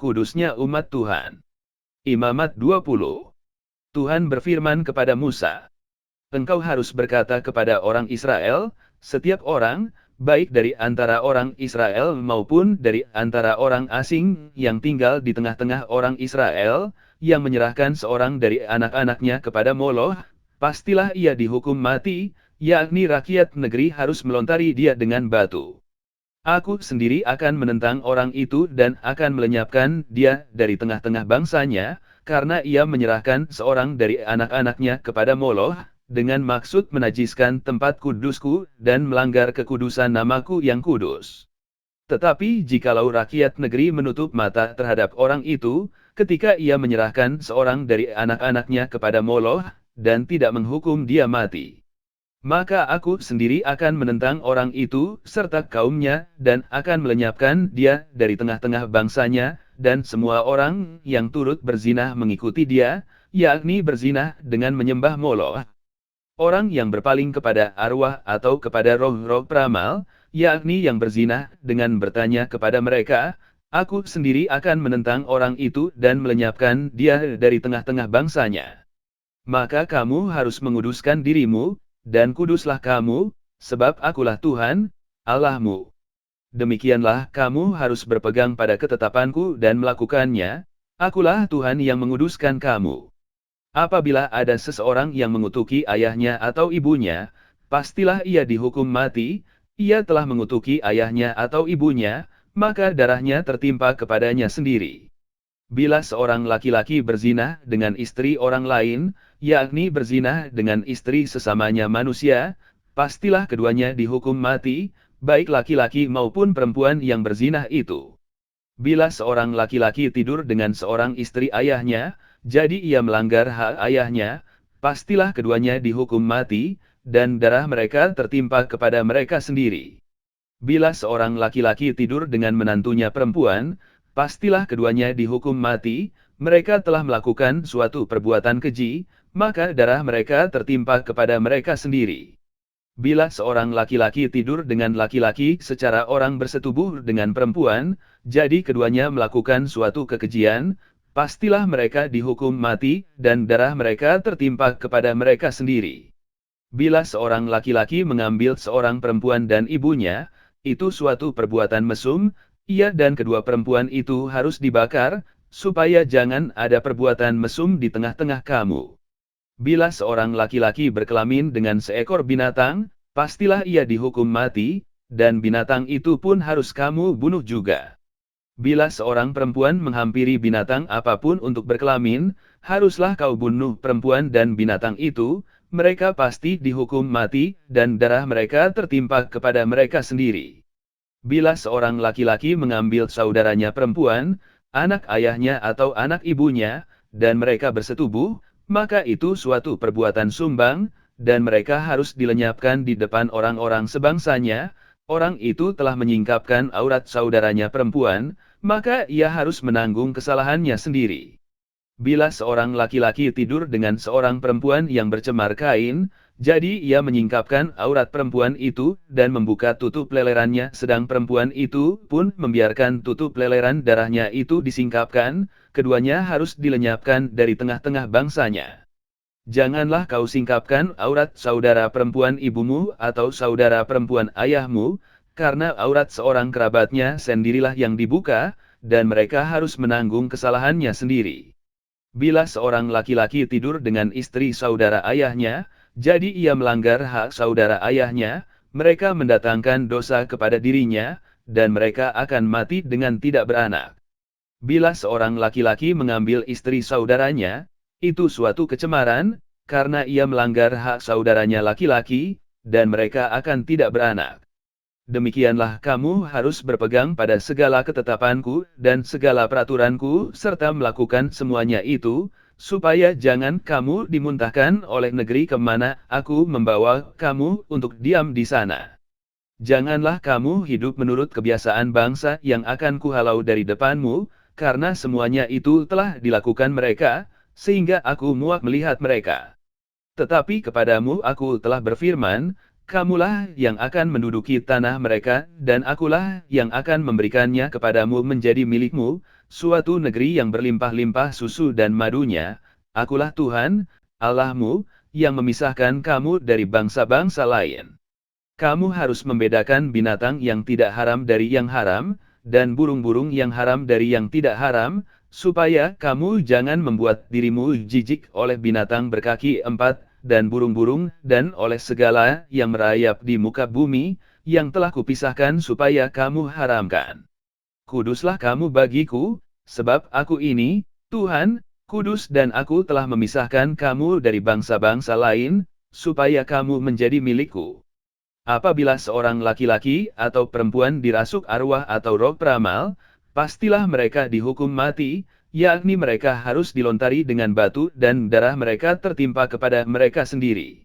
kudusnya umat Tuhan. Imamat 20. Tuhan berfirman kepada Musa, engkau harus berkata kepada orang Israel, setiap orang, baik dari antara orang Israel maupun dari antara orang asing yang tinggal di tengah-tengah orang Israel, yang menyerahkan seorang dari anak-anaknya kepada Moloch, pastilah ia dihukum mati, yakni rakyat negeri harus melontari dia dengan batu. Aku sendiri akan menentang orang itu dan akan melenyapkan dia dari tengah-tengah bangsanya, karena ia menyerahkan seorang dari anak-anaknya kepada Moloch, dengan maksud menajiskan tempat kudusku dan melanggar kekudusan namaku yang kudus. Tetapi jikalau rakyat negeri menutup mata terhadap orang itu, ketika ia menyerahkan seorang dari anak-anaknya kepada Moloch, dan tidak menghukum dia mati, maka aku sendiri akan menentang orang itu serta kaumnya dan akan melenyapkan dia dari tengah-tengah bangsanya, dan semua orang yang turut berzinah mengikuti dia, yakni berzinah dengan menyembah Moloch. Orang yang berpaling kepada arwah atau kepada roh-roh peramal, yakni yang berzinah dengan bertanya kepada mereka, aku sendiri akan menentang orang itu dan melenyapkan dia dari tengah-tengah bangsanya. Maka kamu harus menguduskan dirimu, dan kuduslah kamu, sebab akulah Tuhan, Allahmu. Demikianlah kamu harus berpegang pada ketetapanku dan melakukannya, akulah Tuhan yang menguduskan kamu. Apabila ada seseorang yang mengutuki ayahnya atau ibunya, pastilah ia dihukum mati, ia telah mengutuki ayahnya atau ibunya, maka darahnya tertimpa kepadanya sendiri. Bila seorang laki-laki berzinah dengan istri orang lain, yakni berzinah dengan istri sesamanya manusia, pastilah keduanya dihukum mati, baik laki-laki maupun perempuan yang berzinah itu. Bila seorang laki-laki tidur dengan seorang istri ayahnya, jadi ia melanggar hak ayahnya, pastilah keduanya dihukum mati, dan darah mereka tertimpa kepada mereka sendiri. Bila seorang laki-laki tidur dengan menantunya perempuan, pastilah keduanya dihukum mati, mereka telah melakukan suatu perbuatan keji, maka darah mereka tertimpa kepada mereka sendiri. Bila seorang laki-laki tidur dengan laki-laki secara orang bersetubuh dengan perempuan, jadi keduanya melakukan suatu kekejian, pastilah mereka dihukum mati, dan darah mereka tertimpa kepada mereka sendiri. Bila seorang laki-laki mengambil seorang perempuan dan ibunya, itu suatu perbuatan mesum, ia dan kedua perempuan itu harus dibakar, supaya jangan ada perbuatan mesum di tengah-tengah kamu. Bila seorang laki-laki berkelamin dengan seekor binatang, pastilah ia dihukum mati, dan binatang itu pun harus kamu bunuh juga. Bila seorang perempuan menghampiri binatang apapun untuk berkelamin, haruslah kau bunuh perempuan dan binatang itu, mereka pasti dihukum mati, dan darah mereka tertimpa kepada mereka sendiri. Bila seorang laki-laki mengambil saudaranya perempuan, anak ayahnya atau anak ibunya, dan mereka bersetubuh, maka itu suatu perbuatan sumbang, dan mereka harus dilenyapkan di depan orang-orang sebangsanya. Orang itu telah menyingkapkan aurat saudaranya perempuan, maka ia harus menanggung kesalahannya sendiri. Bila seorang laki-laki tidur dengan seorang perempuan yang bercemar kain, jadi ia menyingkapkan aurat perempuan itu dan membuka tutup lelerannya, sedang perempuan itu pun membiarkan tutup leleran darahnya itu disingkapkan, keduanya harus dilenyapkan dari tengah-tengah bangsanya. Janganlah kau singkapkan aurat saudara perempuan ibumu atau saudara perempuan ayahmu, karena aurat seorang kerabatnya sendirilah yang dibuka, dan mereka harus menanggung kesalahannya sendiri. Bila seorang laki-laki tidur dengan istri saudara ayahnya, jadi ia melanggar hak saudara ayahnya, mereka mendatangkan dosa kepada dirinya, dan mereka akan mati dengan tidak beranak. Bila seorang laki-laki mengambil istri saudaranya, itu suatu kecemaran, karena ia melanggar hak saudaranya laki-laki, dan mereka akan tidak beranak. Demikianlah kamu harus berpegang pada segala ketetapanku dan segala peraturanku serta melakukan semuanya itu, supaya jangan kamu dimuntahkan oleh negeri kemana aku membawa kamu untuk diam di sana. Janganlah kamu hidup menurut kebiasaan bangsa yang akan kuhalau dari depanmu, karena semuanya itu telah dilakukan mereka, sehingga aku muak melihat mereka. Tetapi kepadamu aku telah berfirman, kamulah yang akan menduduki tanah mereka, dan akulah yang akan memberikannya kepadamu menjadi milikmu, suatu negeri yang berlimpah-limpah susu dan madunya. Akulah Tuhan, Allahmu, yang memisahkan kamu dari bangsa-bangsa lain. Kamu harus membedakan binatang yang tidak haram dari yang haram, dan burung-burung yang haram dari yang tidak haram, supaya kamu jangan membuat dirimu jijik oleh binatang berkaki empat, dan burung-burung, dan oleh segala yang merayap di muka bumi, yang telah kupisahkan supaya kamu haramkan. Kuduslah kamu bagiku, sebab aku ini, Tuhan, kudus dan aku telah memisahkan kamu dari bangsa-bangsa lain, supaya kamu menjadi milikku. Apabila seorang laki-laki atau perempuan dirasuk arwah atau roh peramal, pastilah mereka dihukum mati, yakni mereka harus dilontari dengan batu dan darah mereka tertimpa kepada mereka sendiri.